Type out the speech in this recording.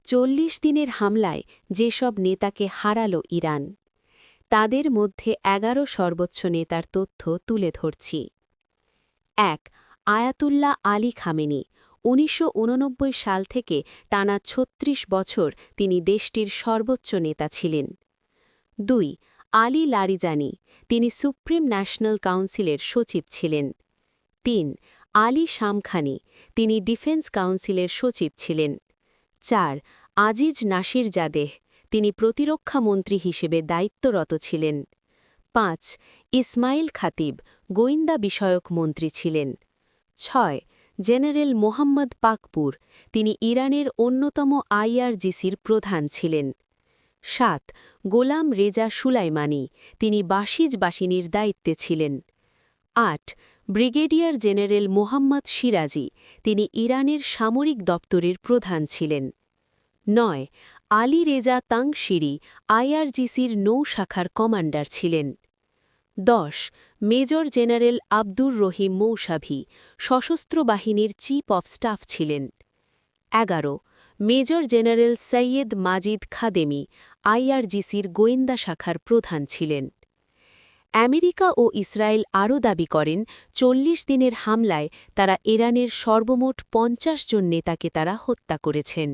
40 দিনের হামলায় যেসব নেতাকে হারাল ইরান, তাদের মধ্যে 11 সর্বোচ্চ নেতার তথ্য তুলে ধরছি। ১. Ayatollah Ali Khamenei. ১৯৮৯ সাল থেকে টানা ৩৬ বছর তিনি দেশটির সর্বোচ্চ নেতা ছিলেন। ২. Ali Larijani. তিনি সুপ্রিম ন্যাশনাল কাউন্সিলের সচিব ছিলেন। ৩. Ali Shamkhani. তিনি ডিফেন্স কাউন্সিলের সচিব ছিলেন। ৪. আজিজ নাসির জাদেহ। তিনি প্রতিরক্ষা মন্ত্রী হিসেবে দায়িত্বরত ছিলেন। ৫. ইসমাইল খাতিব গোয়েন্দা বিষয়ক মন্ত্রী ছিলেন। ৬. General Mohammad Pakpour. তিনি ইরানের অন্যতম আইআরজিসির প্রধান ছিলেন। ৭. গোলাম রেজা সুলাইমানি। তিনি বাশিজ বাহিনীর দায়িত্বে ছিলেন। ৮. ব্রিগেডিয়ার জেনারেল মোহাম্মদ সিরাজি। তিনি ইরানের সামরিক দপ্তরের প্রধান ছিলেন। ৯. আলী রেজা তাংশিরি আইআরজিসির নৌ শাখার কমান্ডার ছিলেন। ১০. মেজর জেনারেল আব্দুর রহিম মৌসাভি সশস্ত্র বাহিনীর চিফ অফ স্টাফ ছিলেন। ১১. মেজর জেনারেল সৈয়দ মাজিদ খাদেমি আইআরজিসির গোয়েন্দা শাখার প্রধান ছিলেন। আমেরিকা ও ইসরায়েল আরও দাবি করেন ৪০ দিনের হামলায় তারা ইরানের সর্বমোট ৫০ জন নেতাকে তারা হত্যা করেছেন।